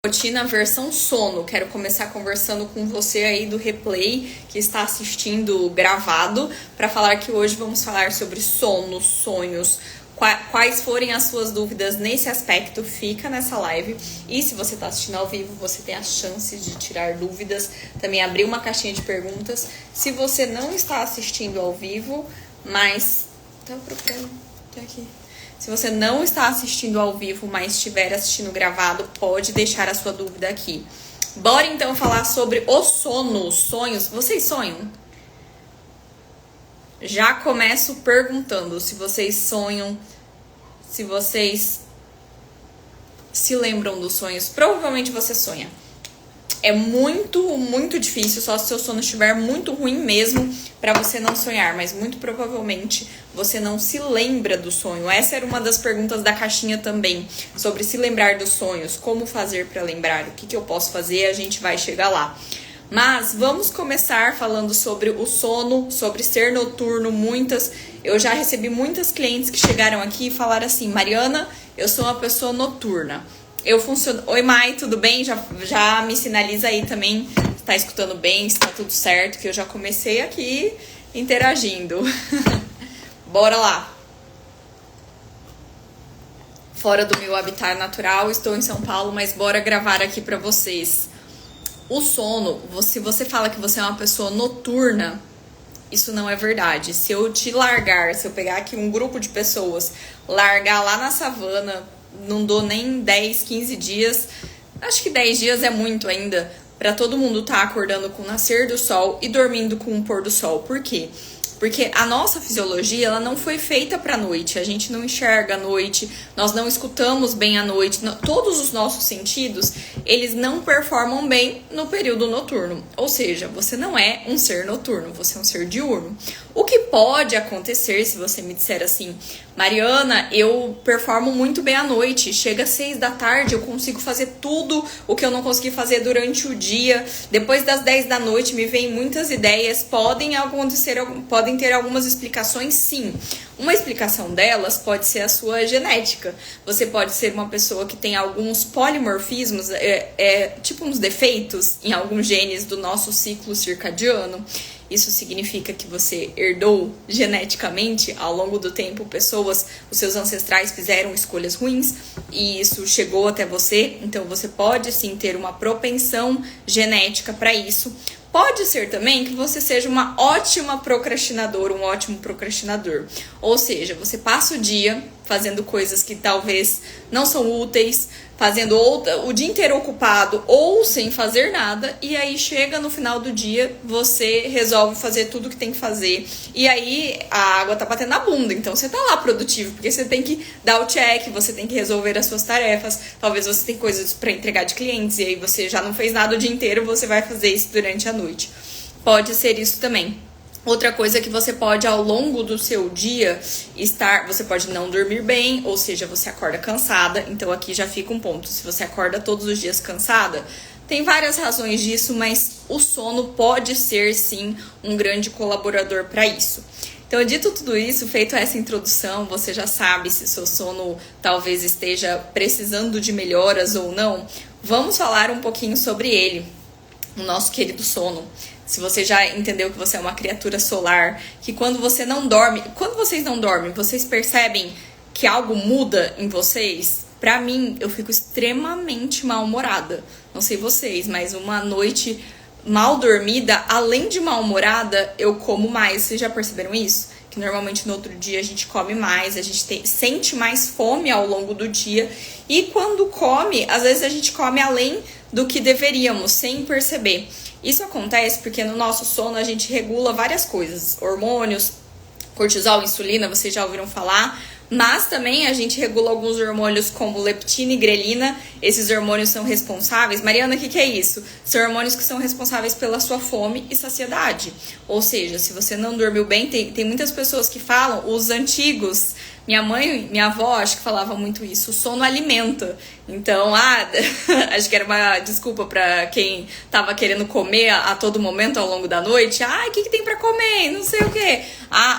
Rotina versão sono. Quero começar conversando com você aí do replay que está assistindo gravado para falar que hoje vamos falar sobre sono, sonhos. Quais forem as suas dúvidas nesse aspecto, fica nessa live. E se você está assistindo ao vivo, você tem a chance de tirar dúvidas. Também abrir uma caixinha de perguntas. Se você não está assistindo ao vivo, mas... Tá procurando? Tá aqui. Se você não está assistindo ao vivo, mas estiver assistindo gravado, pode deixar a sua dúvida aqui. Bora então falar sobre o sono, os sonhos. Vocês sonham? Já começo perguntando se vocês sonham, se vocês se lembram dos sonhos. Provavelmente você sonha. É muito difícil, só se seu sono estiver muito ruim mesmo, para você não sonhar. Mas muito provavelmente você não se lembra do sonho. Essa era uma das perguntas da caixinha também, sobre se lembrar dos sonhos. Como fazer para lembrar? O que eu posso fazer? A gente vai chegar lá. Mas vamos começar falando sobre o sono, sobre ser noturno. Eu já recebi muitas clientes que chegaram aqui e falaram assim: Mariana, eu sou uma pessoa noturna. Eu funciono. Oi, Mai, tudo bem? Já me sinaliza aí também se tá escutando bem, se tá tudo certo, que eu já comecei aqui interagindo. Bora lá. Fora do meu habitat natural, estou em São Paulo, mas bora gravar aqui pra vocês. O sono, se você fala que você é uma pessoa noturna, isso não é verdade. Se eu te largar, se eu pegar aqui um grupo de pessoas, largar lá na savana, não dou nem 10, 15 dias, acho que 10 dias é muito ainda, pra todo mundo tá acordando com o nascer do sol e dormindo com o pôr do sol. Por quê? Porque a nossa fisiologia, ela não foi feita pra noite. A gente não enxerga à noite, nós não escutamos bem à noite. Todos os nossos sentidos, eles não performam bem no período noturno. Ou seja, você não é um ser noturno, você é um ser diurno. O que pode acontecer se você me disser assim: Mariana, eu performo muito bem à noite, chega às 6 da tarde, eu consigo fazer tudo o que eu não consegui fazer durante o dia. Depois das 10 da noite me vêm muitas ideias, podem ter algumas explicações, sim. Uma explicação delas pode ser a sua genética. Você pode ser uma pessoa que tem alguns polimorfismos, tipo uns defeitos em alguns genes do nosso ciclo circadiano. Isso significa que você herdou geneticamente, ao longo do tempo, os seus ancestrais fizeram escolhas ruins e isso chegou até você. Então você pode sim ter uma propensão genética para isso. Pode ser também que você seja uma ótima procrastinadora, um ótimo procrastinador. Ou seja, você passa o dia fazendo coisas que talvez não são úteis, fazendo o dia inteiro ocupado ou sem fazer nada, e aí chega no final do dia, você resolve fazer tudo que tem que fazer, e aí a água tá batendo na bunda, então você tá lá produtivo, porque você tem que dar o check, você tem que resolver as suas tarefas, talvez você tenha coisas para entregar de clientes, e aí você já não fez nada o dia inteiro, você vai fazer isso durante a noite. Pode ser isso também. Outra coisa que você pode, ao longo do seu dia, você pode não dormir bem, ou seja, você acorda cansada. Então aqui já fica um ponto: se você acorda todos os dias cansada, tem várias razões disso, mas o sono pode ser sim um grande colaborador para isso. Então, dito tudo isso, feito essa introdução, você já sabe se seu sono talvez esteja precisando de melhoras ou não. Vamos falar um pouquinho sobre ele, o nosso querido sono. Se você já entendeu que você é uma criatura solar, que quando você não dorme, quando vocês não dormem, vocês percebem que algo muda em vocês? Pra mim, eu fico extremamente mal-humorada. Não sei vocês, mas uma noite mal dormida, além de mal-humorada, eu como mais. Vocês já perceberam isso? Que normalmente no outro dia a gente come mais, a gente sente mais fome ao longo do dia. E quando come, às vezes a gente come além do que deveríamos, sem perceber. Isso acontece porque no nosso sono a gente regula várias coisas, hormônios, cortisol, insulina, vocês já ouviram falar, mas também a gente regula alguns hormônios como leptina e grelina. Esses hormônios são responsáveis... Mariana, o que é isso? São hormônios que são responsáveis pela sua fome e saciedade. Ou seja, se você não dormiu bem, tem muitas pessoas que falam, os antigos Minha avó, acho que falava muito isso, o sono alimenta. Então, acho que era uma desculpa pra quem tava querendo comer a todo momento ao longo da noite. O que tem pra comer? Não sei o quê.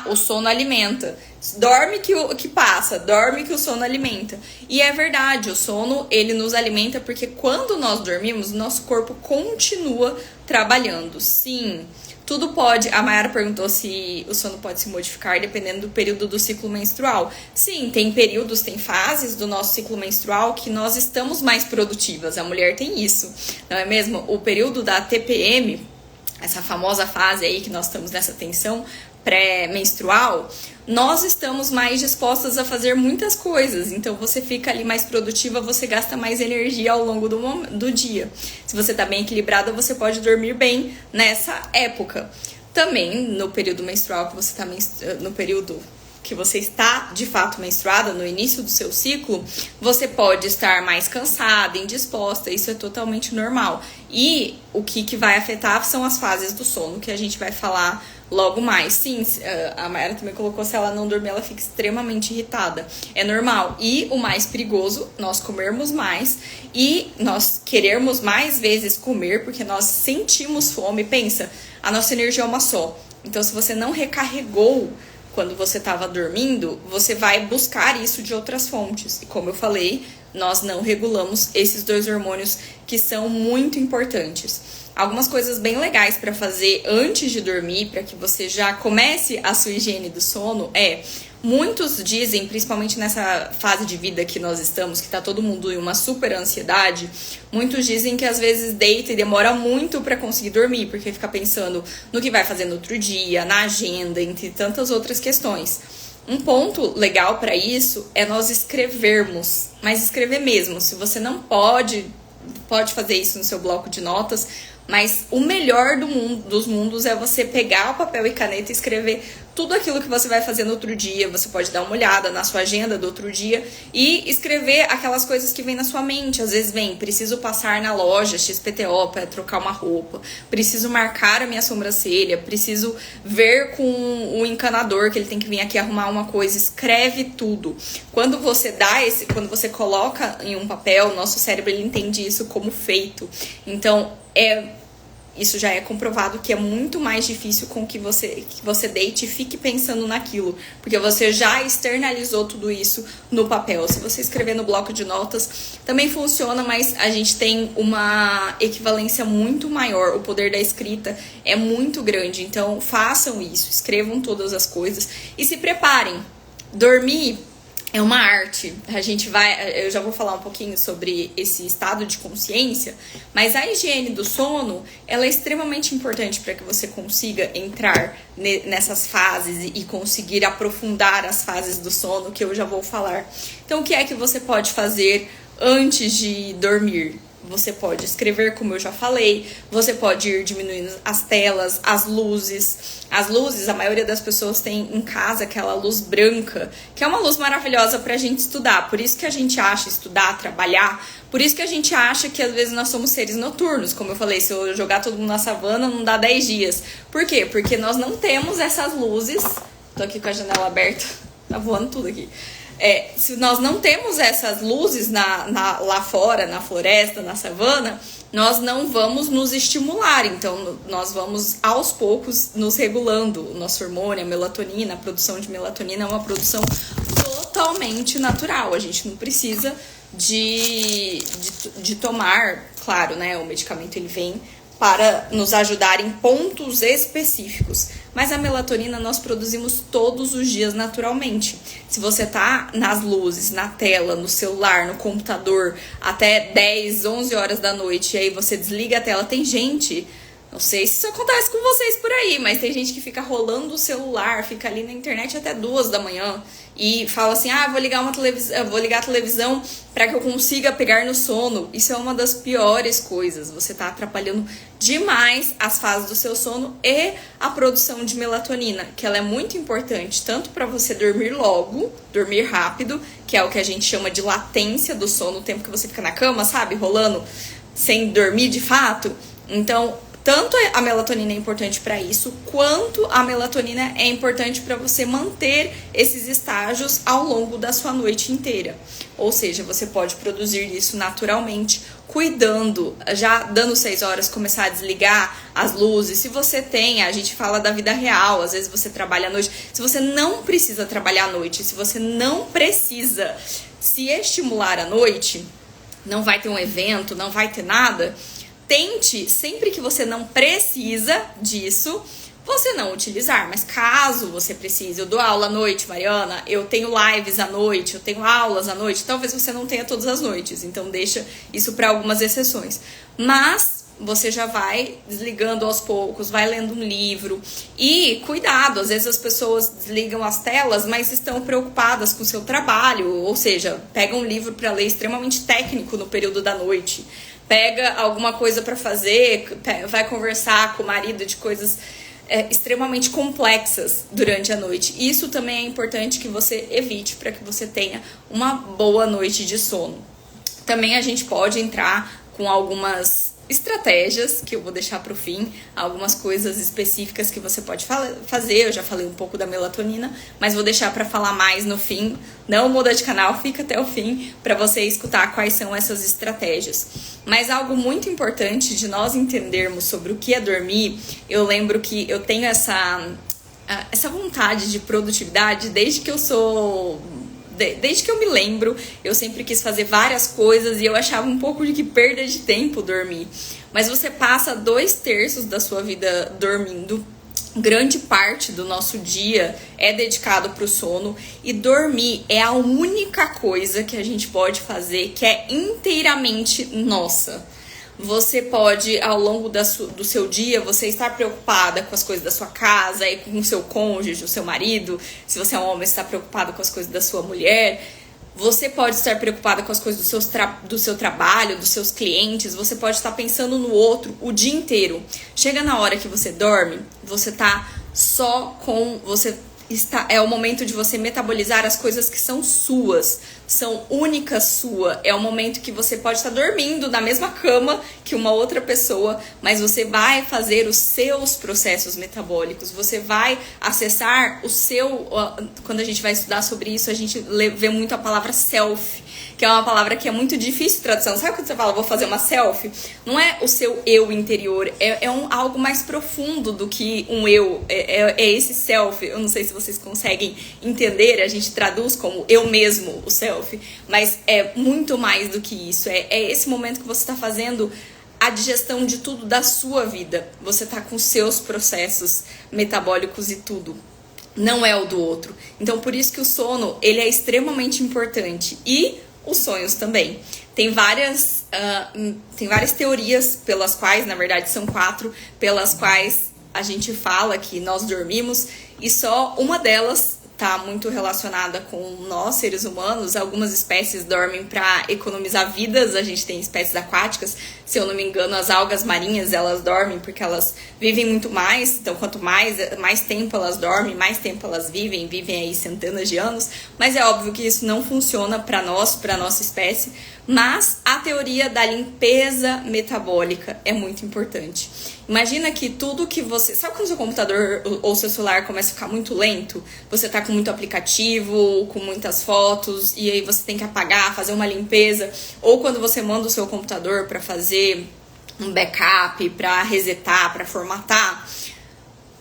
O sono alimenta. Dorme que passa, dorme que o sono alimenta. E é verdade, o sono, ele nos alimenta porque quando nós dormimos, o nosso corpo continua trabalhando. Sim, tudo pode. A Mayara perguntou se o sono pode se modificar dependendo do período do ciclo menstrual. Sim, tem períodos, tem fases do nosso ciclo menstrual que nós estamos mais produtivas. A mulher tem isso, não é mesmo? O período da TPM, essa famosa fase aí que nós estamos nessa tensão pré-menstrual, nós estamos mais dispostas a fazer muitas coisas. Então você fica ali mais produtiva, você gasta mais energia ao longo do dia. Se você tá bem equilibrada, você pode dormir bem nessa época. Também no período menstrual que você tá no período que você está de fato menstruada, no início do seu ciclo, você pode estar mais cansada, indisposta, isso é totalmente normal. E o que vai afetar são as fases do sono, que a gente vai falar logo mais. Sim, a Mayara também colocou, se ela não dormir, ela fica extremamente irritada. É normal. E o mais perigoso, nós comermos mais e nós querermos mais vezes comer, porque nós sentimos fome. Pensa, a nossa energia é uma só. Então, se você não recarregou quando você estava dormindo, você vai buscar isso de outras fontes. E como eu falei, nós não regulamos esses dois hormônios que são muito importantes. Algumas coisas bem legais para fazer antes de dormir, para que você já comece a sua higiene do sono, muitos dizem, principalmente nessa fase de vida que nós estamos, que tá todo mundo em uma super ansiedade, muitos dizem que às vezes deita e demora muito para conseguir dormir, porque fica pensando no que vai fazer no outro dia, na agenda, entre tantas outras questões. Um ponto legal para isso é nós escrevermos, mas escrever mesmo. Se você não pode fazer isso no seu bloco de notas, mas o melhor dos mundos é você pegar o papel e caneta e escrever tudo aquilo que você vai fazer no outro dia. Você pode dar uma olhada na sua agenda do outro dia e escrever aquelas coisas que vem na sua mente. Às vezes vem, preciso passar na loja XPTO para trocar uma roupa, preciso marcar a minha sobrancelha, preciso ver com o encanador que ele tem que vir aqui arrumar uma coisa. Escreve tudo. Quando você quando você coloca em um papel, nosso cérebro ele entende isso como feito. Então, isso já é comprovado que é muito mais difícil com que você deite e fique pensando naquilo, porque você já externalizou tudo isso no papel. Se você escrever no bloco de notas, também funciona, mas a gente tem uma equivalência muito maior. O poder da escrita é muito grande, então façam isso, escrevam todas as coisas e se preparem. Dormir é uma arte. Eu já vou falar um pouquinho sobre esse estado de consciência, mas a higiene do sono, ela é extremamente importante para que você consiga entrar nessas fases e conseguir aprofundar as fases do sono, que eu já vou falar. Então, o que é que você pode fazer antes de dormir? Você pode escrever, como eu já falei, você pode ir diminuindo as telas, as luzes. As luzes, a maioria das pessoas tem em casa aquela luz branca, que é uma luz maravilhosa pra gente estudar. Por isso que a gente acha estudar, trabalhar, por isso que a gente acha que às vezes nós somos seres noturnos. Como eu falei, se eu jogar todo mundo na savana, não dá 10 dias. Por quê? Porque nós não temos essas luzes. Tô aqui com a janela aberta, tá voando tudo aqui. Se nós não temos essas luzes lá fora, na floresta, na savana, nós não vamos nos estimular. Então, nós vamos, aos poucos, nos regulando. O nosso hormônio, a melatonina, a produção de melatonina é uma produção totalmente natural. A gente não precisa de tomar, claro, né? O medicamento, ele vem para nos ajudar em pontos específicos. Mas a melatonina nós produzimos todos os dias naturalmente. Se você tá nas luzes, na tela, no celular, no computador, até 10, 11 horas da noite, e aí você desliga a tela, tem gente... Não sei se isso acontece com vocês por aí, mas tem gente que fica rolando o celular, fica ali na internet até 2 da manhã e fala assim, vou ligar a televisão para que eu consiga pegar no sono. Isso é uma das piores coisas. Você tá atrapalhando demais as fases do seu sono e a produção de melatonina, que ela é muito importante tanto para você dormir logo, dormir rápido, que é o que a gente chama de latência do sono, o tempo que você fica na cama, sabe, rolando sem dormir de fato. Então, Tanto a melatonina é importante para isso, quanto a melatonina é importante para você manter esses estágios ao longo da sua noite inteira. Ou seja, você pode produzir isso naturalmente, cuidando, já dando 6 horas, começar a desligar as luzes. Se você tem, a gente fala da vida real, às vezes você trabalha à noite. Se você não precisa trabalhar à noite, se você não precisa se estimular à noite, não vai ter um evento, não vai ter nada, tente, sempre que você não precisa disso, você não utilizar. Mas caso você precise, eu dou aula à noite, Mariana, eu tenho lives à noite, eu tenho aulas à noite, talvez você não tenha todas as noites, então deixa isso para algumas exceções. Mas você já vai desligando aos poucos, vai lendo um livro. E cuidado, às vezes as pessoas desligam as telas, mas estão preocupadas com o seu trabalho, ou seja, pegam um livro para ler extremamente técnico no período da noite, pega alguma coisa para fazer, vai conversar com o marido de coisas extremamente complexas durante a noite. Isso também é importante que você evite para que você tenha uma boa noite de sono. Também a gente pode entrar com algumas estratégias que eu vou deixar para o fim, algumas coisas específicas que você pode fazer. Eu já falei um pouco da melatonina, mas vou deixar para falar mais no fim. Não muda de canal, fica até o fim para você escutar quais são essas estratégias. Mas algo muito importante de nós entendermos sobre o que é dormir, eu lembro que eu tenho essa vontade de produtividade desde que eu me lembro. Eu sempre quis fazer várias coisas e eu achava um pouco de que perda de tempo dormir. Mas você passa 2/3 da sua vida dormindo. Grande parte do nosso dia é dedicado para o sono, e dormir é a única coisa que a gente pode fazer que é inteiramente nossa. Você pode, ao longo do seu dia, você estar preocupada com as coisas da sua casa e com o seu cônjuge, o seu marido. Se você é um homem, está preocupado com as coisas da sua mulher. Você pode estar preocupada com as coisas do seu trabalho, dos seus clientes. Você pode estar pensando no outro o dia inteiro. Chega na hora que você dorme, você tá só com... É o momento de você metabolizar as coisas que são suas, são únicas sua. É o momento que você pode estar dormindo na mesma cama que uma outra pessoa, mas você vai fazer os seus processos metabólicos, você vai acessar o seu... Quando a gente vai estudar sobre isso, a gente vê muito a palavra self, que é uma palavra que é muito difícil de tradução. Sabe quando você fala, vou fazer uma selfie? Não é o seu eu interior, algo mais profundo do que um eu, é esse self. Eu não sei se vocês conseguem entender, a gente traduz como eu mesmo, o self, mas é muito mais do que isso. É esse momento que você está fazendo a digestão de tudo da sua vida. Você está com seus processos metabólicos e tudo. Não é o do outro. Então, por isso que o sono, ele é extremamente importante. E os sonhos também. Tem várias teorias pelas quais, na verdade são 4, pelas quais a gente fala que nós dormimos, e só uma delas está muito relacionada com nós, seres humanos. Algumas espécies dormem para economizar vidas. A gente tem espécies aquáticas, se eu não me engano, as algas marinhas, elas dormem porque elas vivem muito mais. Então, quanto mais tempo elas dormem, mais tempo elas vivem aí centenas de anos. Mas é óbvio que isso não funciona para nós, para nossa espécie. Mas a teoria da limpeza metabólica é muito importante. Imagina que tudo que você... Sabe quando o seu computador ou seu celular começa a ficar muito lento? Você tá com muito aplicativo, com muitas fotos, e aí você tem que apagar, fazer uma limpeza. Ou quando você manda o seu computador para fazer um backup, para resetar, para formatar.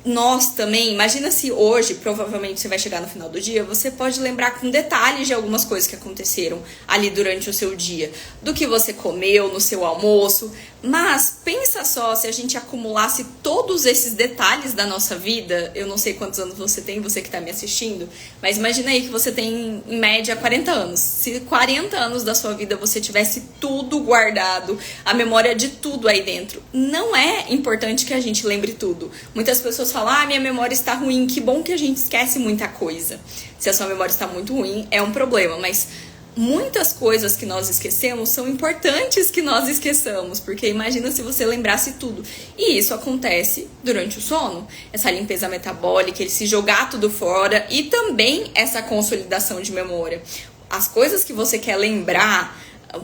Nós também, imagina se hoje, provavelmente você vai chegar no final do dia, você pode lembrar com detalhes de algumas coisas que aconteceram ali durante o seu dia, do que você comeu no seu almoço. Mas pensa só, se a gente acumulasse todos esses detalhes da nossa vida. Eu não sei quantos anos você tem, você que está me assistindo, mas imagina aí que você tem em média 40 anos. Se 40 anos da sua vida você tivesse tudo guardado, a memória de tudo aí dentro, não é importante que a gente lembre tudo. Muitas pessoas falam, minha memória está ruim. Que bom que a gente esquece muita coisa. Se a sua memória está muito ruim, é um problema, mas muitas coisas que nós esquecemos são importantes que nós esqueçamos, porque imagina se você lembrasse tudo. E isso acontece durante o sono, essa limpeza metabólica, ele se jogar tudo fora, e também essa consolidação de memória. As coisas que você quer lembrar,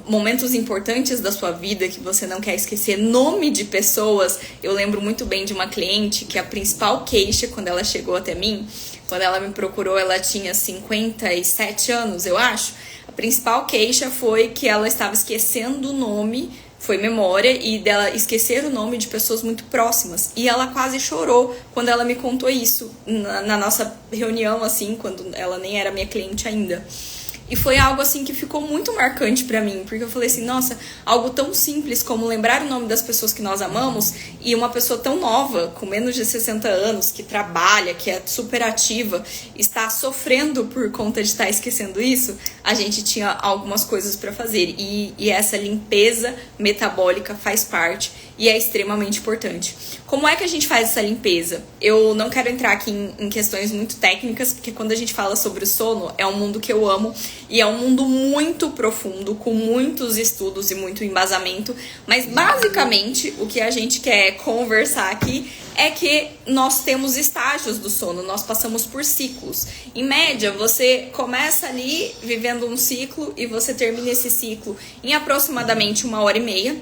momentos importantes da sua vida que você não quer esquecer, nome de pessoas. Eu lembro muito bem de uma cliente que a principal queixa quando ela chegou até mim, quando ela me procurou, ela tinha 57 anos, eu acho. A principal queixa foi que ela estava esquecendo o nome, foi memória, e dela esquecer o nome de pessoas muito próximas. E ela quase chorou quando ela me contou isso na nossa reunião, assim, quando ela nem era minha cliente ainda. E foi algo assim que ficou muito marcante pra mim, porque eu falei assim, nossa, algo tão simples como lembrar o nome das pessoas que nós amamos, e uma pessoa tão nova, com menos de 60 anos, que trabalha, que é super ativa, está sofrendo por conta de estar esquecendo isso. A gente tinha algumas coisas pra fazer, e essa limpeza metabólica faz parte e é extremamente importante. Como é que a gente faz essa limpeza? Eu não quero entrar aqui em questões muito técnicas, porque quando a gente fala sobre o sono, é um mundo que eu amo e é um mundo muito profundo, com muitos estudos e muito embasamento, mas basicamente o que a gente quer conversar aqui é que nós temos estágios do sono, nós passamos por ciclos. Em média, você começa ali vivendo um ciclo e você termina esse ciclo em aproximadamente 1h30,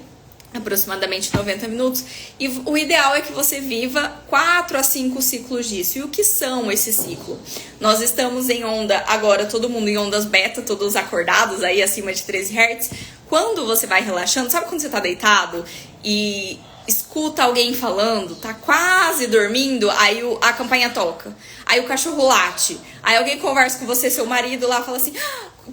aproximadamente 90 minutos, e o ideal é que você viva 4 a 5 ciclos disso. E o que são esses ciclos? Nós estamos em onda, agora todo mundo em ondas beta, todos acordados aí acima de 13 Hz. Quando você vai relaxando, sabe quando você tá deitado e escuta alguém falando, tá quase dormindo, aí a campainha toca, aí o cachorro late, aí alguém conversa com você, seu marido lá fala assim,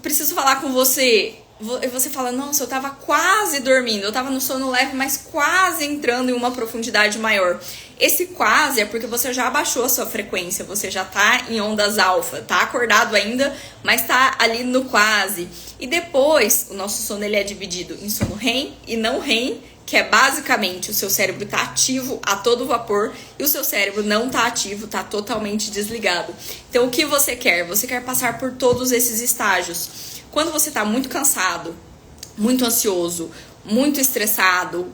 preciso falar com você. E você fala, nossa, eu tava quase dormindo, eu tava no sono leve, mas quase entrando em uma profundidade maior. Esse quase é porque você já abaixou a sua frequência, você já tá em ondas alfa, tá acordado ainda, mas tá ali no quase. E depois, o nosso sono ele é dividido em sono REM e não REM, que é basicamente o seu cérebro tá ativo a todo vapor e o seu cérebro não tá ativo, tá totalmente desligado. Então, o que você quer? Você quer passar por todos esses estágios. Quando você tá muito cansado, muito ansioso, muito estressado,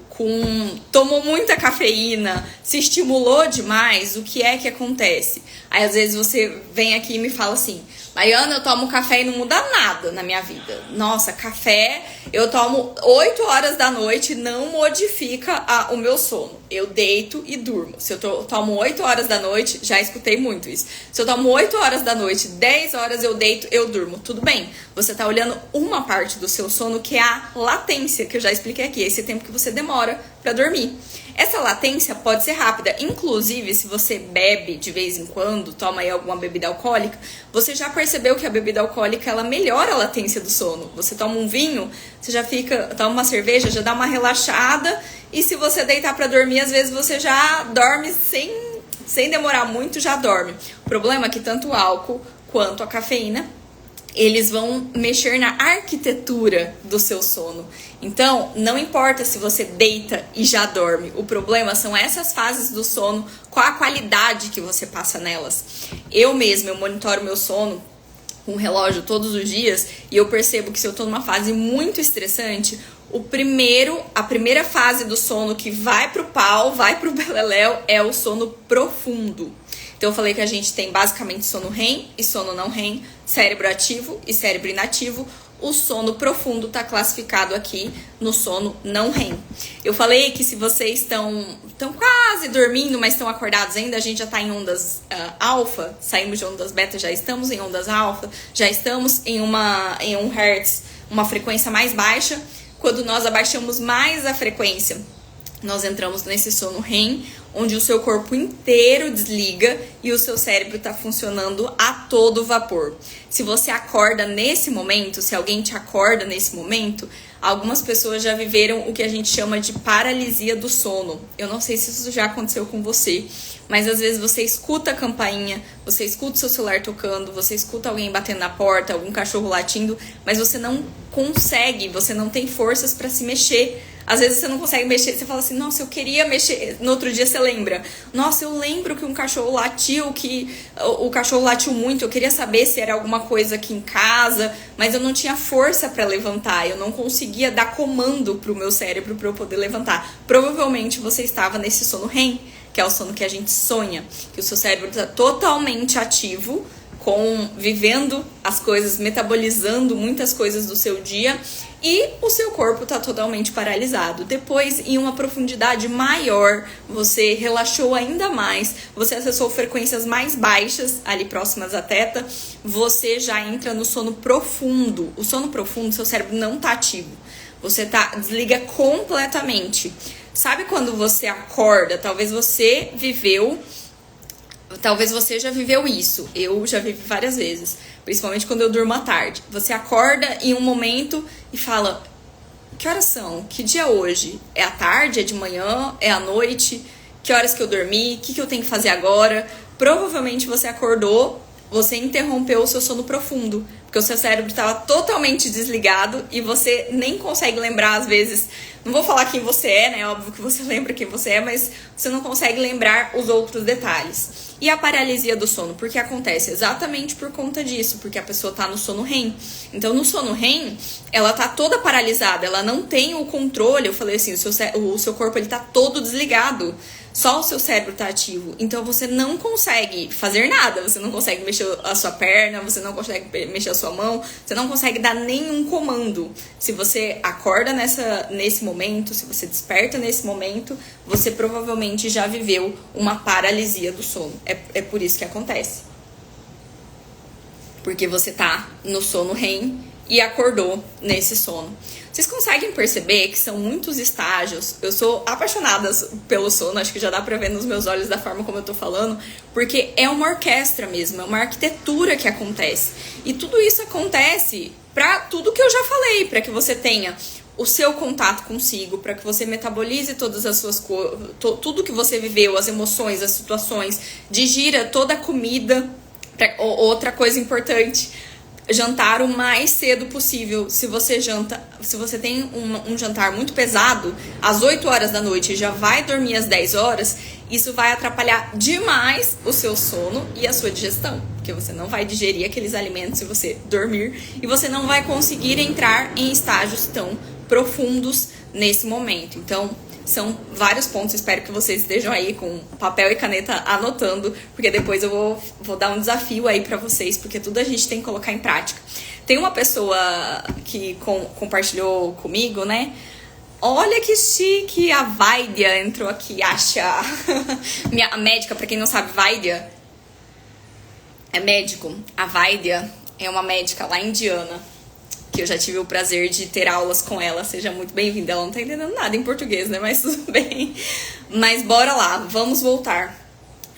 tomou muita cafeína, se estimulou demais, o que é que acontece? Aí às vezes você vem aqui e me fala assim, Mariana, eu tomo café e não muda nada na minha vida. Nossa, café eu tomo 8 horas da noite, não modifica o meu sono. Eu deito e durmo. Se eu tomo 8 horas da noite, já escutei muito isso. Se eu tomo 8 horas da noite, 10 horas eu deito, eu durmo. Tudo bem, você tá olhando uma parte do seu sono que é a latência, que eu já expliquei aqui, esse tempo que você demora pra dormir. Essa latência pode ser rápida, inclusive se você bebe de vez em quando, toma aí alguma bebida alcoólica, você já percebeu que a bebida alcoólica ela melhora a latência do sono. Você toma um vinho, você já toma uma cerveja, já dá uma relaxada, e se você deitar pra dormir, às vezes você já dorme sem demorar muito, já dorme. O problema é que tanto o álcool quanto a cafeína eles vão mexer na arquitetura do seu sono. Então, não importa se você deita e já dorme. O problema são essas fases do sono, qual a qualidade que você passa nelas. Eu monitoro meu sono com um relógio todos os dias e eu percebo que se eu tô numa fase muito estressante, a primeira fase do sono que vai pro pau, vai pro beleléu, é o sono profundo. Então eu falei que a gente tem basicamente sono REM e sono não REM, cérebro ativo e cérebro inativo. O sono profundo está classificado aqui no sono não REM. Eu falei que se vocês estão quase dormindo, mas estão acordados ainda, a gente já está em ondas alfa, saímos de ondas beta, já estamos em ondas alfa, já estamos em um hertz, uma frequência mais baixa. Quando nós abaixamos mais a frequência, nós entramos nesse sono REM, onde o seu corpo inteiro desliga e o seu cérebro está funcionando a todo vapor. Se você acorda nesse momento, se alguém te acorda nesse momento, algumas pessoas já viveram o que a gente chama de paralisia do sono. Eu não sei se isso já aconteceu com você, mas às vezes você escuta a campainha, você escuta o seu celular tocando, você escuta alguém batendo na porta, algum cachorro latindo, mas você não consegue, você não tem forças para se mexer. Às vezes você não consegue mexer, você fala assim, nossa, eu queria mexer. No outro dia você lembra, nossa, eu lembro que um cachorro latiu, que o cachorro latiu muito, eu queria saber se era alguma coisa aqui em casa, mas eu não tinha força para levantar, eu não conseguia dar comando pro meu cérebro para eu poder levantar. Provavelmente você estava nesse sono REM, que é o sono que a gente sonha, que o seu cérebro está totalmente ativo, vivendo as coisas, metabolizando muitas coisas do seu dia e o seu corpo está totalmente paralisado. Depois, em uma profundidade maior, você relaxou ainda mais, você acessou frequências mais baixas, ali próximas à teta, você já entra no sono profundo. O sono profundo, seu cérebro não está ativo. Você desliga completamente. Sabe quando você acorda? Talvez você já viveu isso. Eu já vivi várias vezes. Principalmente quando eu durmo à tarde. Você acorda em um momento e fala: que horas são? Que dia é hoje? É à tarde? É de manhã? É à noite? Que horas que eu dormi? O que eu tenho que fazer agora? Provavelmente você acordou, você interrompeu o seu sono profundo. Porque o seu cérebro estava totalmente desligado e você nem consegue lembrar, às vezes. Não vou falar quem você é, né? Óbvio que você lembra quem você é, mas você não consegue lembrar os outros detalhes. E a paralisia do sono? Porque acontece exatamente por conta disso, porque a pessoa tá no sono REM. Então, no sono REM, ela tá toda paralisada, ela não tem o controle. Eu falei assim, o seu corpo ele tá todo desligado. Só o seu cérebro tá ativo. Então você não consegue fazer nada. Você não consegue mexer a sua perna, você não consegue mexer a sua mão, você não consegue dar nenhum comando. Se você acorda nesse momento, se você desperta nesse momento, você provavelmente já viveu uma paralisia do sono. É por isso que acontece. Porque você tá no sono REM e acordou nesse sono. Vocês conseguem perceber que são muitos estágios? Eu sou apaixonada pelo sono, acho que já dá pra ver nos meus olhos da forma como eu tô falando, porque é uma orquestra mesmo, é uma arquitetura que acontece. E tudo isso acontece pra tudo que eu já falei, pra que você tenha o seu contato consigo, para que você metabolize todas as suas coisas, tudo que você viveu, as emoções, as situações, digira toda a comida. Outra coisa importante, jantar o mais cedo possível. Se você tem um jantar muito pesado, às 8 horas da noite, já vai dormir às 10 horas, isso vai atrapalhar demais o seu sono e a sua digestão, porque você não vai digerir aqueles alimentos se você dormir e você não vai conseguir entrar em estágios tão profundos nesse momento. Então, são vários pontos, espero que vocês estejam aí com papel e caneta anotando, porque depois eu vou dar um desafio aí pra vocês, porque tudo a gente tem que colocar em prática. Tem uma pessoa que compartilhou comigo, né? Olha que chique, a Vaidia entrou aqui, acha. A médica, pra quem não sabe, Vaidia é médico. A Vaidia é uma médica lá indiana, que eu já tive o prazer de ter aulas com ela. Seja muito bem-vinda. Ela não tá entendendo nada em português, né? Mas tudo bem. Mas bora lá, vamos voltar.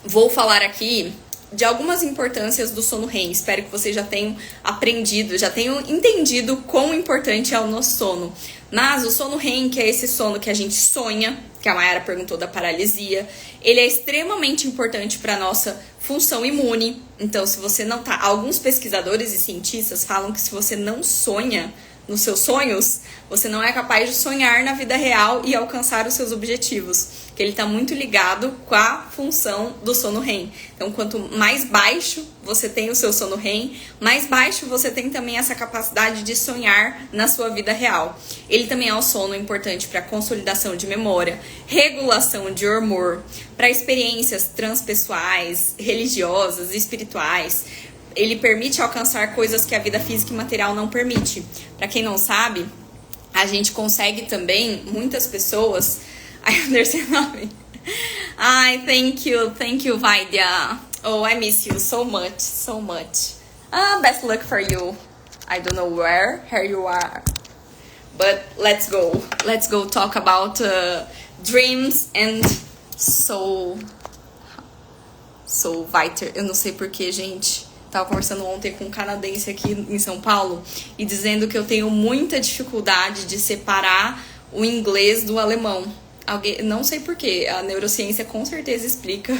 Vou falar aqui de algumas importâncias do sono REM. Espero que vocês já tenham aprendido, já tenham entendido quão importante é o nosso sono. Mas o sono REM, que é esse sono que a gente sonha, que a Mayara perguntou da paralisia, ele é extremamente importante para nossa função imune. Então, se você não tá... Alguns pesquisadores e cientistas falam que se você não sonha nos seus sonhos, você não é capaz de sonhar na vida real e alcançar os seus objetivos. Que ele está muito ligado com a função do sono REM. Então, quanto mais baixo você tem o seu sono REM, mais baixo você tem também essa capacidade de sonhar na sua vida real. Ele também é um sono importante para consolidação de memória, regulação de humor, para experiências transpessoais, religiosas, espirituais. Ele permite alcançar coisas que a vida física e material não permite. Para quem não sabe, a gente consegue também, muitas pessoas... I understand me. Ai, thank you, Vaidia. Oh, I miss you so much. Best luck for you. I don't know where you are. But let's go talk about dreams and soul vital. Eu não sei porquê, gente. Tava conversando ontem com um canadense aqui em São Paulo e dizendo que eu tenho muita dificuldade de separar o inglês do alemão. Não sei porquê, a neurociência com certeza explica.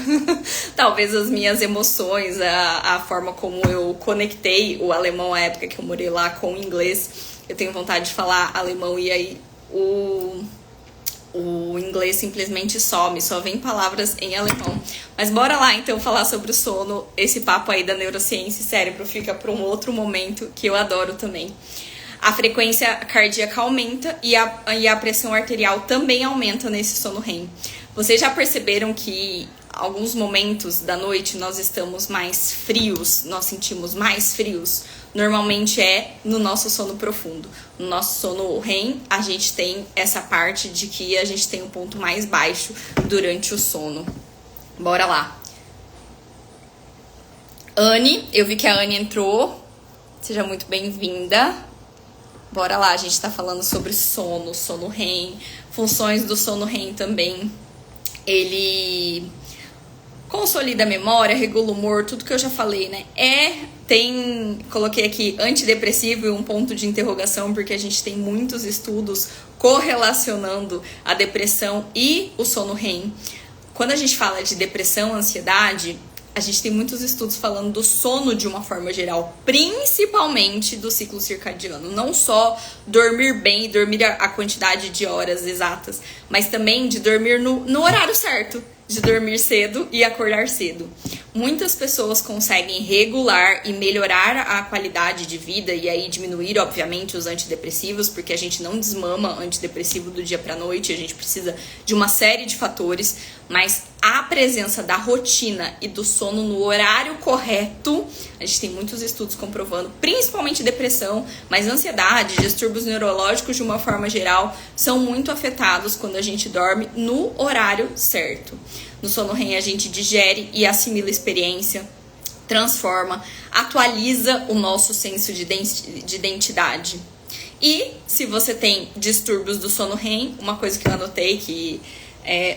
Talvez as minhas emoções, a forma como eu conectei o alemão à época que eu morei lá com o inglês. Eu tenho vontade de falar alemão e aí o inglês simplesmente some, só vem palavras em alemão. Mas bora lá então falar sobre o sono. Esse papo aí da neurociência e cérebro fica para um outro momento que eu adoro também. a frequência cardíaca aumenta e a pressão arterial também aumenta nesse sono REM. Vocês já perceberam que alguns momentos da noite nós estamos mais frios, nós sentimos mais frios? Normalmente é no nosso sono profundo. No nosso sono REM, a gente tem essa parte de que a gente tem um ponto mais baixo durante o sono. Bora lá. Anne, eu vi que a Anne entrou. Seja muito bem-vinda. Bora lá, a gente tá falando sobre sono REM, funções do sono REM também. Ele consolida a memória, regula o humor, tudo que eu já falei, né? Coloquei aqui antidepressivo e um ponto de interrogação, porque a gente tem muitos estudos correlacionando a depressão e o sono REM. Quando a gente fala de depressão, ansiedade, a gente tem muitos estudos falando do sono de uma forma geral, principalmente do ciclo circadiano. Não só dormir bem, dormir a quantidade de horas exatas, mas também de dormir no horário certo, de dormir cedo e acordar cedo. Muitas pessoas conseguem regular e melhorar a qualidade de vida e aí diminuir, obviamente, os antidepressivos, porque a gente não desmama antidepressivo do dia para noite, a gente precisa de uma série de fatores, mas a presença da rotina e do sono no horário correto, a gente tem muitos estudos comprovando, principalmente depressão, mas ansiedade, distúrbios neurológicos de uma forma geral, são muito afetados quando a gente dorme no horário certo. No sono REM a gente digere e assimila a experiência, transforma, atualiza o nosso senso de identidade. E se você tem distúrbios do sono REM, uma coisa que eu anotei que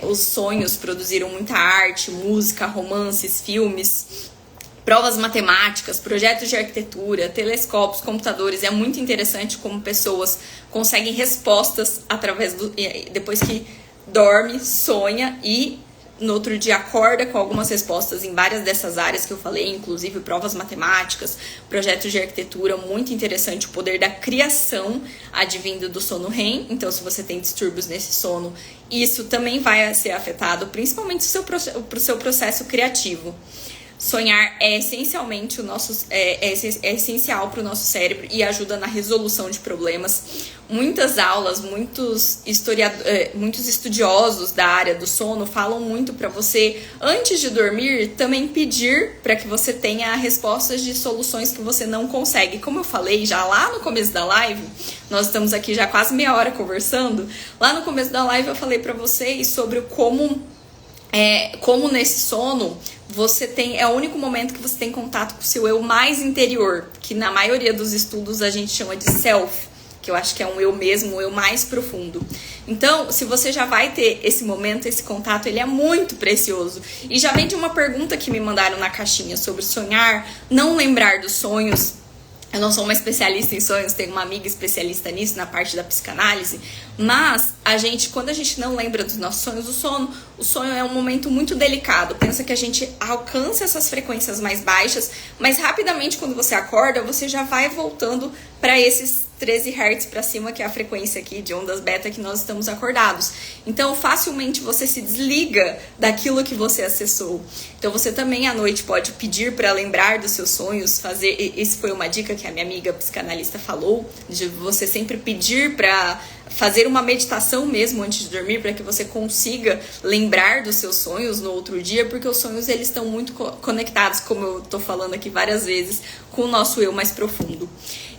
os sonhos produziram muita arte, música, romances, filmes, provas matemáticas, projetos de arquitetura, telescópios, computadores. É muito interessante como pessoas conseguem respostas depois que dorme, sonha e no outro dia acorda com algumas respostas em várias dessas áreas que eu falei, inclusive provas matemáticas, projetos de arquitetura. Muito interessante o poder da criação advindo do sono REM. Então, se você tem distúrbios nesse sono, isso também vai ser afetado, principalmente pro seu processo criativo. Sonhar é essencialmente essencial para o nosso cérebro e ajuda na resolução de problemas. Muitas aulas, muitos estudiosos da área do sono falam muito para você, antes de dormir, também pedir para que você tenha respostas de soluções que você não consegue. Como eu falei já lá no começo da live, nós estamos aqui já quase meia hora conversando. Lá no começo da live eu falei para vocês sobre como nesse sono é o único momento que você tem contato com o seu eu mais interior, que na maioria dos estudos a gente chama de self, que eu acho que é um eu mesmo, um eu mais profundo. Então, se você já vai ter esse momento, esse contato, ele é muito precioso. E já vem de uma pergunta que me mandaram na caixinha sobre sonhar, não lembrar dos sonhos. Eu não sou uma especialista em sonhos, tenho uma amiga especialista nisso, na parte da psicanálise. Mas quando a gente não lembra dos nossos sonhos, o sonho é um momento muito delicado. Pensa que a gente alcança essas frequências mais baixas, mas rapidamente quando você acorda, você já vai voltando para esses 13 Hz para cima, que é a frequência aqui de ondas beta que nós estamos acordados. Então, facilmente você se desliga daquilo que você acessou. Então, você também à noite pode pedir para lembrar dos seus sonhos, Esse foi uma dica que a minha amiga psicanalista falou, de você sempre pedir para fazer uma meditação mesmo antes de dormir, para que você consiga lembrar dos seus sonhos no outro dia, porque os sonhos eles estão muito conectados, como eu tô falando aqui várias vezes, com o nosso eu mais profundo.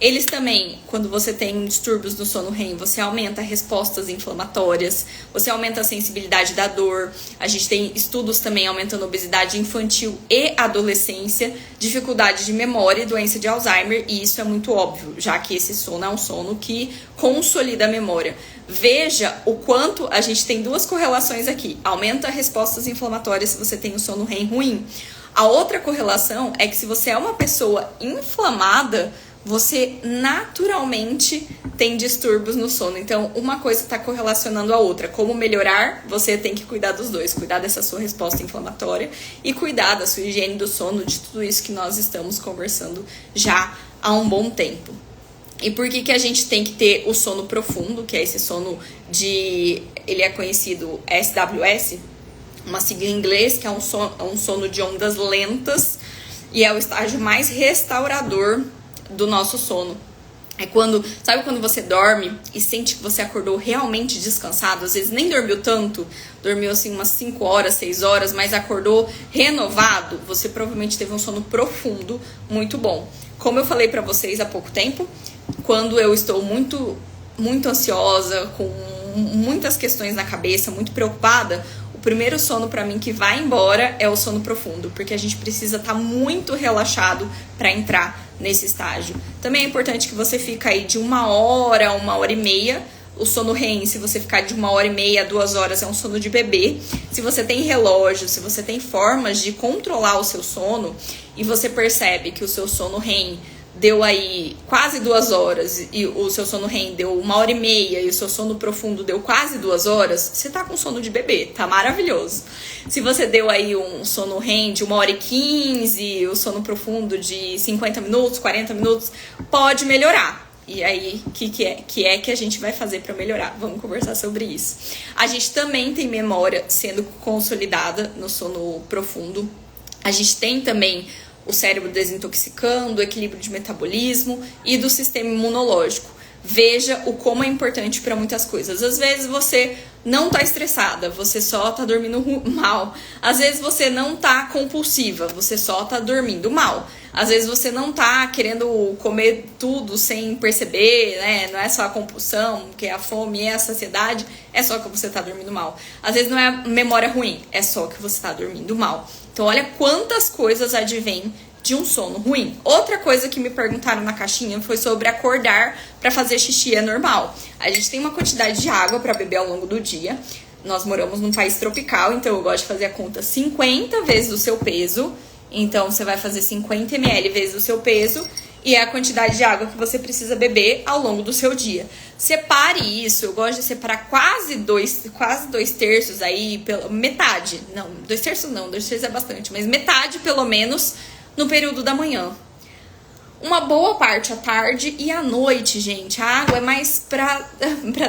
Eles também, quando você tem distúrbios no sono REM, você aumenta respostas inflamatórias, você aumenta a sensibilidade da dor. A gente tem estudos também aumentando obesidade infantil e adolescência, dificuldade de memória e doença de Alzheimer, e isso é muito óbvio, já que esse sono é um sono que consolida a memória. Veja o quanto a gente tem duas correlações aqui. Aumenta respostas inflamatórias se você tem um sono REM ruim. A outra correlação é que se você é uma pessoa inflamada, você naturalmente tem distúrbios no sono. Então, uma coisa está correlacionando a outra. Como melhorar, você tem que cuidar dos dois. Cuidar dessa sua resposta inflamatória e cuidar da sua higiene do sono, de tudo isso que nós estamos conversando já há um bom tempo. E por que a gente tem que ter o sono profundo, que é esse sono ele é conhecido SWS, uma sigla em inglês, que é um sono de ondas lentas, e é o estágio mais restaurador do nosso sono. É quando, sabe quando você dorme e sente que você acordou realmente descansado? Às vezes nem dormiu tanto, dormiu assim umas 5 horas, 6 horas, mas acordou renovado. Você provavelmente teve um sono profundo, muito bom. Como eu falei pra vocês há pouco tempo, quando eu estou muito ansiosa, com muitas questões na cabeça, muito preocupada, o primeiro sono pra mim que vai embora é o sono profundo, porque a gente precisa estar muito relaxado pra entrar nesse estágio. Também é importante que você fique aí de 1 hora, 1 hora e meia. O sono REM, se você ficar de 1 hora e meia a 2 horas, é um sono de bebê. Se você tem relógio, se você tem formas de controlar o seu sono e você percebe que o seu sono REM deu aí quase 2 horas e o seu sono REM deu 1 hora e meia e o seu sono profundo deu quase 2 horas, você tá com sono de bebê, tá maravilhoso. Se você deu aí um sono REM de 1 hora e 15, o sono profundo de 50 minutos, 40 minutos, pode melhorar. E aí, o que a gente vai fazer para melhorar? Vamos conversar sobre isso. A gente também tem memória sendo consolidada no sono profundo. A gente tem também o cérebro desintoxicando, o equilíbrio de metabolismo e do sistema imunológico. Veja o como é importante para muitas coisas. Às vezes você não tá estressada, você só tá dormindo mal. Às vezes você não tá compulsiva, você só tá dormindo mal. Às vezes você não tá querendo comer tudo sem perceber, né? Não é só a compulsão, que é a fome e a saciedade, é só que você tá dormindo mal. Às vezes não é memória ruim, é só que você tá dormindo mal. Então olha quantas coisas advêm de um sono ruim. Outra coisa que me perguntaram na caixinha foi sobre acordar para fazer xixi. É normal. A gente tem uma quantidade de água para beber ao longo do dia. Nós moramos num país tropical, então eu gosto de fazer a conta 50 vezes o seu peso. Então você vai fazer 50 ml vezes o seu peso e é a quantidade de água que você precisa beber ao longo do seu dia. Separe isso. Eu gosto de separar quase dois terços aí, pela metade. Não, 2 terços não, 2 terços é bastante, mas metade pelo menos no período da manhã. Uma boa parte à tarde e à noite, gente. A água é mais pra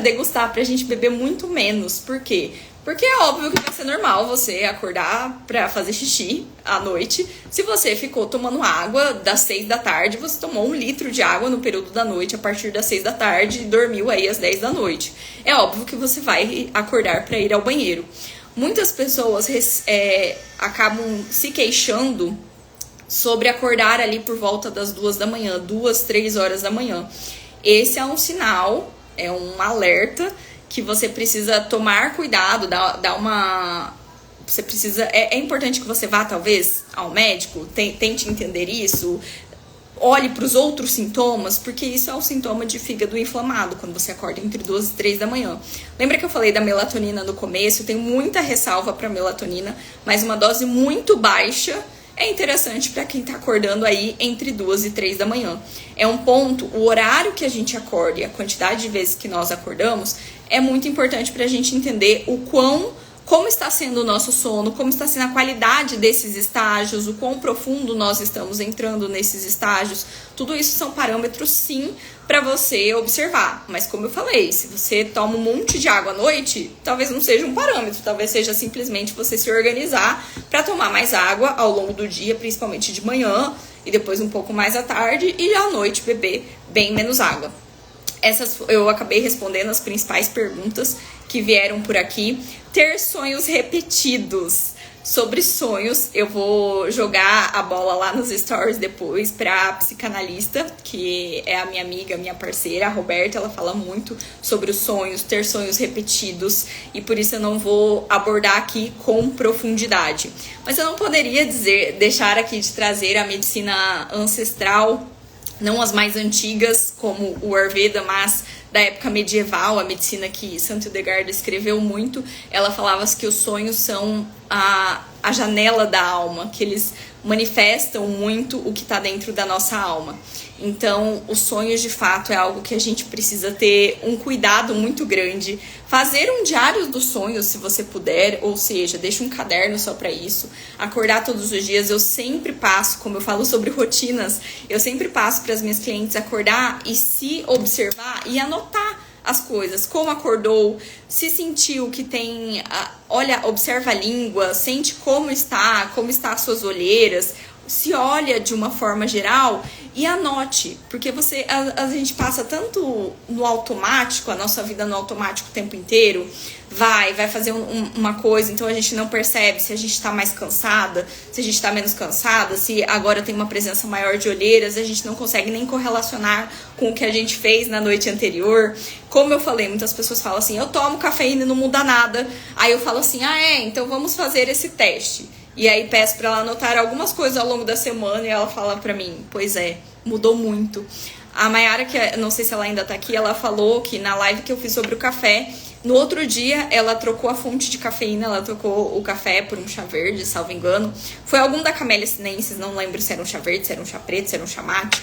degustar, pra gente beber muito menos. Por quê? Porque é óbvio que vai ser normal você acordar pra fazer xixi à noite. Se você ficou tomando água das 6 da tarde, você tomou 1 litro de água no período da noite a partir das 6 da tarde e dormiu aí às 10 da noite. É óbvio que você vai acordar pra ir ao banheiro. Muitas pessoas acabam se queixando sobre acordar ali por volta das 2 da manhã, 2, 3 horas da manhã. Esse é um sinal, é um alerta que você precisa tomar cuidado, você precisa, é importante que você vá talvez ao médico, tente entender isso, olhe para os outros sintomas, porque isso é um sintoma de fígado inflamado, quando você acorda entre 2 e 3 da manhã. Lembra que eu falei da melatonina no começo? Eu tenho muita ressalva para melatonina, mas uma dose muito baixa é interessante para quem está acordando aí entre 2 e 3 da manhã. É um ponto, o horário que a gente acorda e a quantidade de vezes que nós acordamos é muito importante para a gente entender como está sendo o nosso sono, como está sendo a qualidade desses estágios, o quão profundo nós estamos entrando nesses estágios. Tudo isso são parâmetros, sim, para você observar. Mas como eu falei, se você toma um monte de água à noite, talvez não seja um parâmetro, talvez seja simplesmente você se organizar para tomar mais água ao longo do dia, principalmente de manhã e depois um pouco mais à tarde, e à noite beber bem menos água. Eu acabei respondendo as principais perguntas que vieram por aqui. Ter sonhos repetidos. Sobre sonhos, eu vou jogar a bola lá nos stories depois pra psicanalista, que é a minha amiga, minha parceira, a Roberta. Ela fala muito sobre os sonhos, ter sonhos repetidos, e por isso eu não vou abordar aqui com profundidade. Mas eu não poderia deixar aqui de trazer a medicina ancestral, não as mais antigas, como o Ayurveda, mas da época medieval, a medicina que Santo Hildegard escreveu muito. Ela falava que os sonhos são a janela da alma, que eles manifestam muito o que está dentro da nossa alma. Então, os sonhos, de fato, é algo que a gente precisa ter um cuidado muito grande. Fazer um diário dos sonhos, se você puder, ou seja, deixa um caderno só para isso. Acordar todos os dias, eu sempre passo, como eu falo sobre rotinas, eu sempre passo para as minhas clientes acordar e se observar e anotar as coisas, como acordou, se sentiu que tem, olha, observa a língua, sente como está as suas olheiras, se olha de uma forma geral e anote, porque a gente passa tanto no automático, a nossa vida no automático o tempo inteiro, vai fazer uma coisa, então a gente não percebe se a gente tá mais cansada, se a gente tá menos cansada, se agora tem uma presença maior de olheiras, a gente não consegue nem correlacionar com o que a gente fez na noite anterior. Como eu falei, muitas pessoas falam assim, eu tomo cafeína e não muda nada. Aí eu falo assim, então vamos fazer esse teste. E aí peço pra ela anotar algumas coisas ao longo da semana e ela fala pra mim, pois é, mudou muito. A Mayara, que não sei se ela ainda tá aqui, ela falou que na live que eu fiz sobre o café, no outro dia ela trocou a fonte de cafeína, ela trocou o café por um chá verde, salvo engano. Foi algum da Camellia Sinensis, não lembro se era um chá verde, se era um chá preto, se era um chá mate.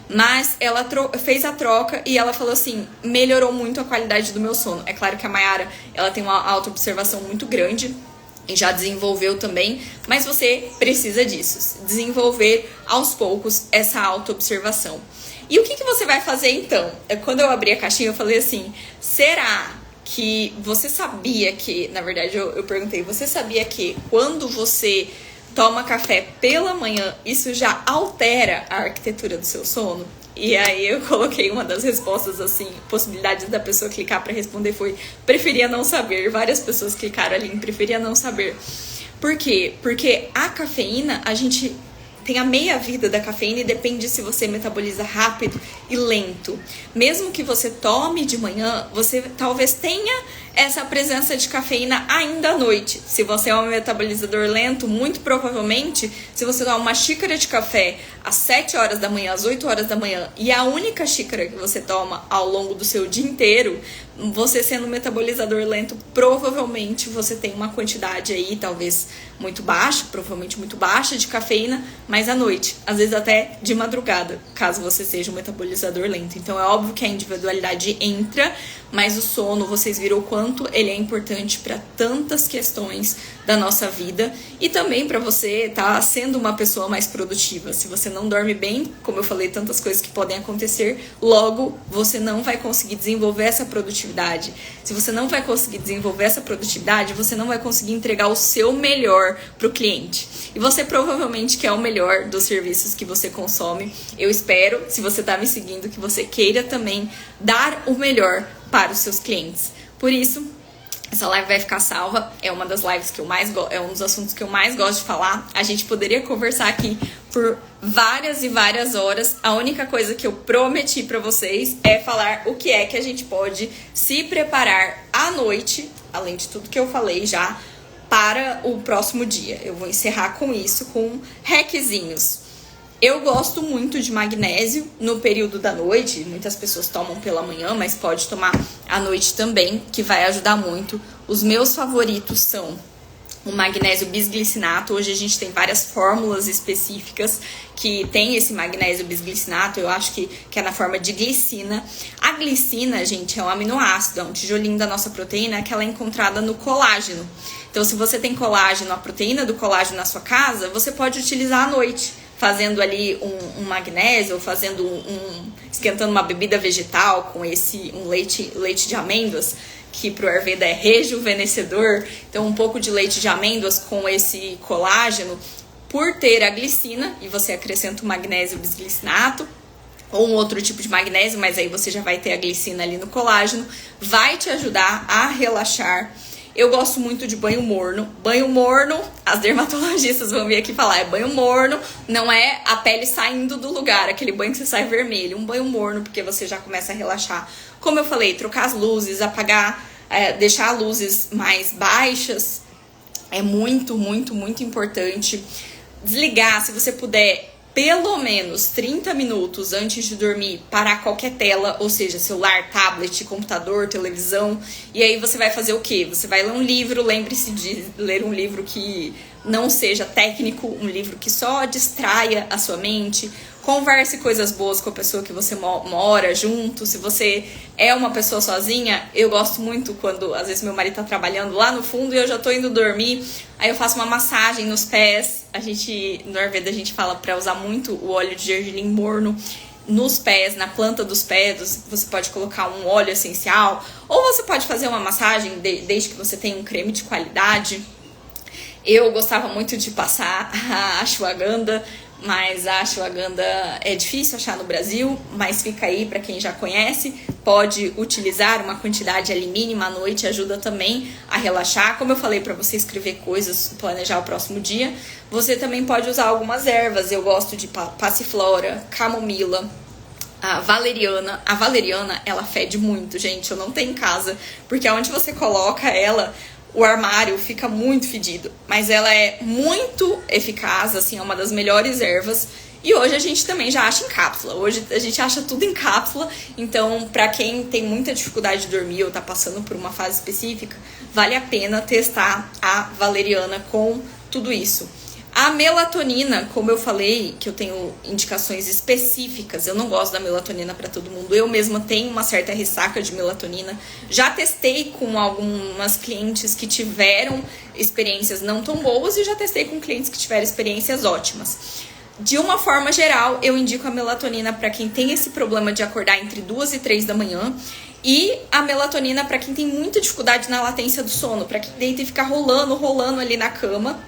Mas ela fez a troca e ela falou assim, melhorou muito a qualidade do meu sono. É claro que a Mayara, ela tem uma autoobservação muito grande, e já desenvolveu também, mas você precisa disso, desenvolver aos poucos essa autoobservação. E o que você vai fazer então? Quando eu abri a caixinha eu falei assim, será que você sabia que, na verdade eu perguntei, você sabia que quando você toma café pela manhã, isso já altera a arquitetura do seu sono? E aí eu coloquei uma das respostas assim, possibilidades da pessoa clicar para responder foi preferia não saber. Várias pessoas clicaram ali em preferia não saber. Por quê? Porque a cafeína, a gente tem a meia vida da cafeína e depende se você metaboliza rápido e lento. Mesmo que você tome de manhã, você talvez tenha essa presença de cafeína ainda à noite. Se você é um metabolizador lento, muito provavelmente, se você tomar uma xícara de café às 7 horas da manhã, às 8 horas da manhã, e a única xícara que você toma ao longo do seu dia inteiro, você sendo um metabolizador lento, provavelmente você tem uma quantidade aí, talvez muito baixa, provavelmente muito baixa de cafeína, mas à noite, às vezes até de madrugada, caso você seja um metabolizador lento. Então é óbvio que a individualidade entra, mas o sono, vocês viram o quanto ele é importante para tantas questões da nossa vida e também para você estar sendo uma pessoa mais produtiva. Se você não dorme bem, como eu falei, tantas coisas que podem acontecer, logo você não vai conseguir desenvolver essa produtividade. Se você não vai conseguir desenvolver essa produtividade, você não vai conseguir entregar o seu melhor para o cliente. E você provavelmente quer o melhor dos serviços que você consome. Eu espero, se você está me seguindo, que você queira também dar o melhor para os seus clientes. Por isso, essa live vai ficar salva, é uma das lives que eu mais gosto, é um dos assuntos que eu mais gosto de falar. A gente poderia conversar aqui por várias e várias horas. A única coisa que eu prometi pra vocês é falar o que é que a gente pode se preparar à noite, além de tudo que eu falei já, para o próximo dia. Eu vou encerrar com isso, com hackzinhos. Eu gosto muito de magnésio no período da noite. Muitas pessoas tomam pela manhã, mas pode tomar à noite também, que vai ajudar muito. Os meus favoritos são o magnésio bisglicinato. Hoje a gente tem várias fórmulas específicas que tem esse magnésio bisglicinato. Eu acho que é na forma de glicina. A glicina, gente, é um aminoácido, é um tijolinho da nossa proteína que ela é encontrada no colágeno. Então, se você tem colágeno, a proteína do colágeno na sua casa, você pode utilizar à noite, fazendo ali um magnésio, ou fazendo esquentando uma bebida vegetal com um leite de amêndoas, que pro Ayurveda é rejuvenescedor. Então, um pouco de leite de amêndoas com esse colágeno, por ter a glicina, e você acrescenta o magnésio bisglicinato, ou um outro tipo de magnésio, mas aí você já vai ter a glicina ali no colágeno, vai te ajudar a relaxar. Eu gosto muito de banho morno. Banho morno, as dermatologistas vão vir aqui falar, é banho morno, não é a pele saindo do lugar, aquele banho que você sai vermelho. Um banho morno, porque você já começa a relaxar. Como eu falei, trocar as luzes, apagar, deixar as luzes mais baixas, é muito, muito, muito importante. Desligar, se você puder, pelo menos 30 minutos antes de dormir, parar qualquer tela, ou seja, celular, tablet, computador, televisão. E aí você vai fazer o quê? Você vai ler um livro, lembre-se de ler um livro que não seja técnico, um livro que só distraia a sua mente. Converse coisas boas com a pessoa que você mora junto. Se você é uma pessoa sozinha, eu gosto muito quando, às vezes, meu marido tá trabalhando lá no fundo e eu já tô indo dormir. Aí eu faço uma massagem nos pés. No Ayurveda a gente fala pra usar muito o óleo de gergelim morno nos pés, na planta dos pés. Você pode colocar um óleo essencial. Ou você pode fazer uma massagem desde que você tenha um creme de qualidade. Eu gostava muito de passar a ashwagandha, mas a ashwagandha é difícil achar no Brasil, mas fica aí para quem já conhece. Pode utilizar uma quantidade ali mínima à noite, ajuda também a relaxar. Como eu falei para você escrever coisas, planejar o próximo dia, você também pode usar algumas ervas. Eu gosto de passiflora, camomila, a valeriana. A valeriana, ela fede muito, gente, eu não tenho em casa, porque onde você coloca ela, o armário fica muito fedido, mas ela é muito eficaz, assim, é uma das melhores ervas. E hoje a gente também já acha em cápsula. Hoje a gente acha tudo em cápsula. Então, pra quem tem muita dificuldade de dormir ou tá passando por uma fase específica, vale a pena testar a valeriana com tudo isso. A melatonina, como eu falei, que eu tenho indicações específicas, eu não gosto da melatonina para todo mundo. Eu mesma tenho uma certa ressaca de melatonina. Já testei com algumas clientes que tiveram experiências não tão boas e já testei com clientes que tiveram experiências ótimas. De uma forma geral, eu indico a melatonina para quem tem esse problema de acordar entre 2 e 3 da manhã. E a melatonina para quem tem muita dificuldade na latência do sono, para quem deita e fica rolando ali na cama.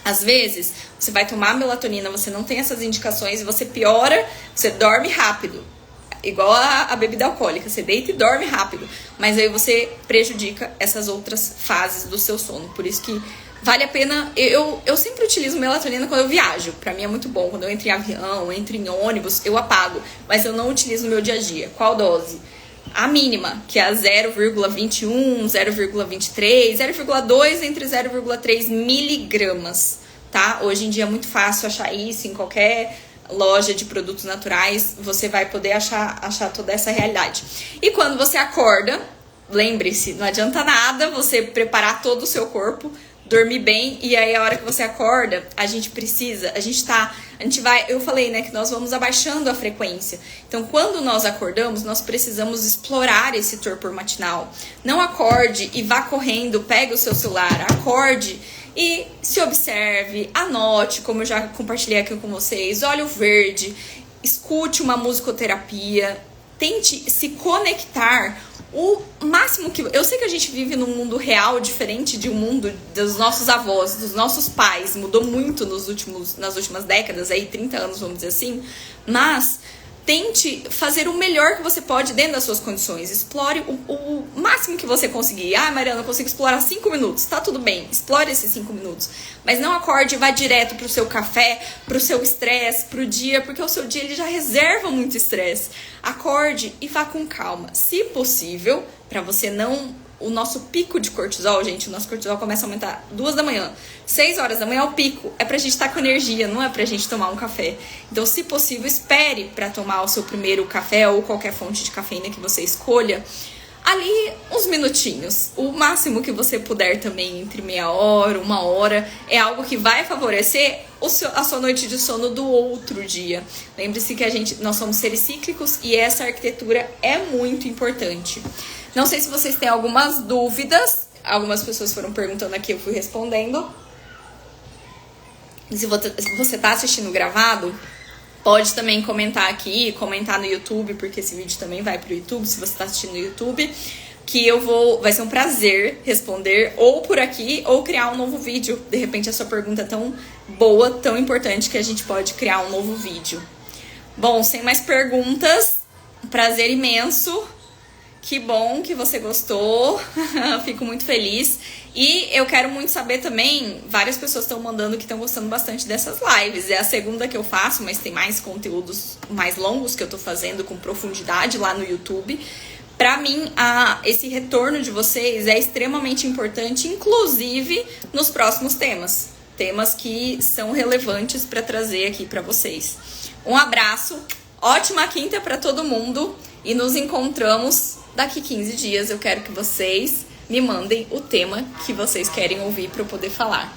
Às vezes, você vai tomar melatonina, você não tem essas indicações e você piora, você dorme rápido. Igual a bebida alcoólica, você deita e dorme rápido. Mas aí você prejudica essas outras fases do seu sono. Por isso que vale a pena. Eu sempre utilizo melatonina quando eu viajo. Pra mim é muito bom. Quando eu entro em avião, entro em ônibus, eu apago. Mas eu não utilizo no meu dia a dia. Qual dose? A mínima, que é a 0,21, 0,23, 0,2 entre 0,3 miligramas, tá? Hoje em dia é muito fácil achar isso em qualquer loja de produtos naturais, você vai poder achar toda essa realidade. E quando você acorda, lembre-se, não adianta nada você preparar todo o seu corpo, dormir bem, e aí a hora que você acorda, eu falei, né, que nós vamos abaixando a frequência. Então, quando nós acordamos, nós precisamos explorar esse torpor matinal. Não acorde e vá correndo, pegue o seu celular, acorde e se observe, anote, como eu já compartilhei aqui com vocês, olho verde, escute uma musicoterapia, tente se conectar o máximo que... Eu sei que a gente vive num mundo real diferente de um mundo dos nossos avós, dos nossos pais. Mudou muito nas últimas décadas, aí 30 anos, vamos dizer assim. Mas tente fazer o melhor que você pode dentro das suas condições. Explore o máximo que você conseguir. Ah, Mariana, eu consigo explorar 5 minutos. Tá tudo bem, explore esses 5 minutos. Mas não acorde e vá direto pro seu café, pro seu estresse, pro dia, porque o seu dia ele já reserva muito estresse. Acorde e vá com calma. Se possível, para você não... O nosso pico de cortisol, gente, o nosso cortisol começa a aumentar 2 da manhã. 6 horas da manhã é o pico. É pra gente estar com energia, não é pra gente tomar um café. Então, se possível, espere pra tomar o seu primeiro café ou qualquer fonte de cafeína que você escolha. Ali, uns minutinhos. O máximo que você puder também, entre meia hora, 1 hora, é algo que vai favorecer a sua noite de sono do outro dia. Lembre-se que nós somos seres cíclicos e essa arquitetura é muito importante. Não sei se vocês têm algumas dúvidas. Algumas pessoas foram perguntando aqui, eu fui respondendo. Se você tá assistindo gravado, pode também comentar aqui, comentar no YouTube, porque esse vídeo também vai pro YouTube, se você tá assistindo no YouTube, que vai ser um prazer responder ou por aqui, ou criar um novo vídeo. De repente a sua pergunta é tão boa, tão importante, que a gente pode criar um novo vídeo. Bom, sem mais perguntas, um prazer imenso. Que bom que você gostou, fico muito feliz. E eu quero muito saber também, várias pessoas estão mandando que estão gostando bastante dessas lives. É a segunda que eu faço, mas tem mais conteúdos mais longos que eu tô fazendo com profundidade lá no YouTube. Pra mim, esse retorno de vocês é extremamente importante, inclusive nos próximos temas. Temas que são relevantes para trazer aqui para vocês. Um abraço, ótima quinta para todo mundo e nos encontramos daqui 15 dias. Eu quero que vocês me mandem o tema que vocês querem ouvir para eu poder falar.